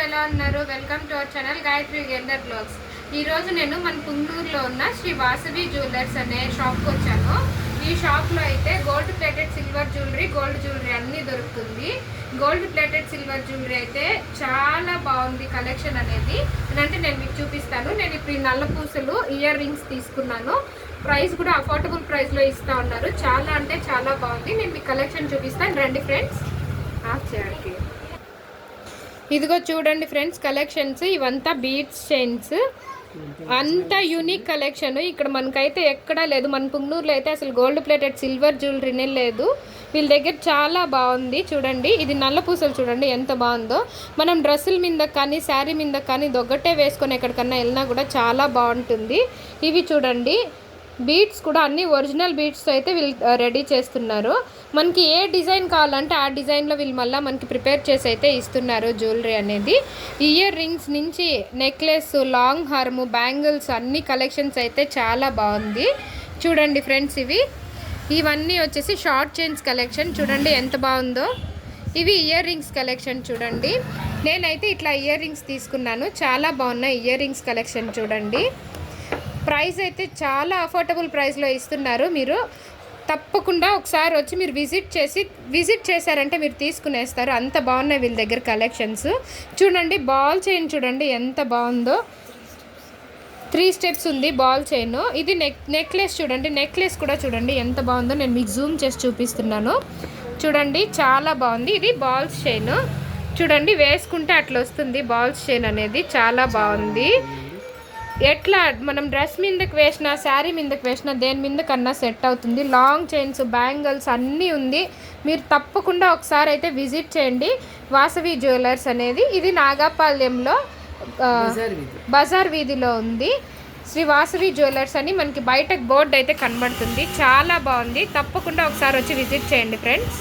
ఎలా ఉన్నారు? Welcome to our channel Gayatri gender blogs. ఈరోజు నేను మన పుంగనూరులో ఉన్న శ్రీ వాసవి జ్యువెలర్స్ అనే షాప్కి వచ్చాను. ఈ షాప్లో అయితే gold plated silver jewellery, gold jewellery అన్నీ దొరుకుతుంది. గోల్డ్ ప్లేటెడ్ సిల్వర్ జ్యువెలరీ అయితే చాలా బాగుంది కలెక్షన్ అనేది. అంటే నేను మీకు చూపిస్తాను. నేను ఇప్పుడు ఈ నల్ల పూసలు ఇయర్ రింగ్స్ తీసుకున్నాను. ప్రైస్ కూడా అఫోర్డబుల్ ప్రైస్లో ఇస్తూ ఉన్నారు. చాలా అంటే చాలా బాగుంది. నేను మీకు కలెక్షన్ చూపిస్తాను. రండి ఫ్రెండ్స్. ఆఫ్ చేయండి. ఇదిగో చూడండి ఫ్రెండ్స్, కలెక్షన్స్ ఇవంతా బీడ్స్ చైన్స్, అంతా యూనిక్ కలెక్షన్. ఇక్కడ మనకైతే ఎక్కడా లేదు. మన పుంగనూరులో అయితే అసలు గోల్డ్ ప్లేటెడ్ సిల్వర్ జ్యువెలరీనే లేదు. వీళ్ళ దగ్గర చాలా బాగుంది. చూడండి, ఇది నల్ల పూసలు చూడండి ఎంత బాగుందో. మనం డ్రెస్సుల మీద కానీ శారీ మీద కానీ దొగ్గట్టే వేసుకొని ఎక్కడికన్నా వెళ్ళినా కూడా చాలా బాగుంటుంది. ఇవి చూడండి, బీడ్స్ కూడా అన్ని ఒరిజినల్ బీడ్స్ అయితే వీళ్ళు రెడీ చేస్తున్నారు. మనకి ఏ డిజైన్ కావాలంటే ఆ డిజైన్లో వీళ్ళు మళ్ళీ మనకి ప్రిపేర్ చేసి అయితే ఇస్తున్నారు జ్యువెలరీ అనేది. ఇయర్ రింగ్స్ నుంచి నెక్లెస్, లాంగ్ హార్మ్, బ్యాంగిల్స్ అన్ని కలెక్షన్స్ అయితే చాలా బాగుంది. చూడండి ఫ్రెండ్స్, ఇవన్నీ వచ్చేసి షార్ట్ చైన్స్ కలెక్షన్. చూడండి ఎంత బాగుందో. ఇవి ఇయర్ రింగ్స్ కలెక్షన్. చూడండి, నేనైతే ఇట్లా ఇయర్ రింగ్స్ తీసుకున్నాను. చాలా బాగున్నాయి ఇయర్ రింగ్స్ కలెక్షన్. చూడండి, ప్రైస్ అయితే చాలా అఫోర్డబుల్ ప్రైస్లో ఇస్తున్నారు. మీరు తప్పకుండా ఒకసారి వచ్చి మీరు విజిట్ చేశారంటే మీరు తీసుకునేస్తారు. అంత బాగున్నాయి వీళ్ళ దగ్గర కలెక్షన్స్. చూడండి, బాల్ చైన్ చూడండి ఎంత బాగుందో. 3 స్టెప్స్ ఉంది బాల్ చైన్. ఇది నెక్లెస్ చూడండి, నెక్లెస్ కూడా చూడండి ఎంత బాగుందో. నేను మీకు జూమ్ చేసి చూపిస్తున్నాను. చూడండి, చాలా బాగుంది. ఇది బాల్స్ చైన్ చూడండి, వేసుకుంటే అట్లా వస్తుంది బాల్స్ చైన్ అనేది. చాలా బాగుంది. ఎట్లా మనం డ్రెస్ మీదకి వేసినా శారీ మీదకి వేసినా దేని మీదకన్నా సెట్ అవుతుంది. లాంగ్ చైన్స్, బ్యాంగిల్స్ అన్నీ ఉంది. మీరు తప్పకుండా ఒకసారి అయితే విజిట్ చేయండి వాసవి జ్యువెలర్స్ అనేది. ఇది నాగాపాళ్యంలో బజార్ వీధిలో ఉంది. శ్రీ వాసవి జ్యువెలర్స్ అని మనకి బయటకు బోర్డు అయితే కనబడుతుంది. చాలా బాగుంది. తప్పకుండా ఒకసారి వచ్చి విజిట్ చేయండి ఫ్రెండ్స్.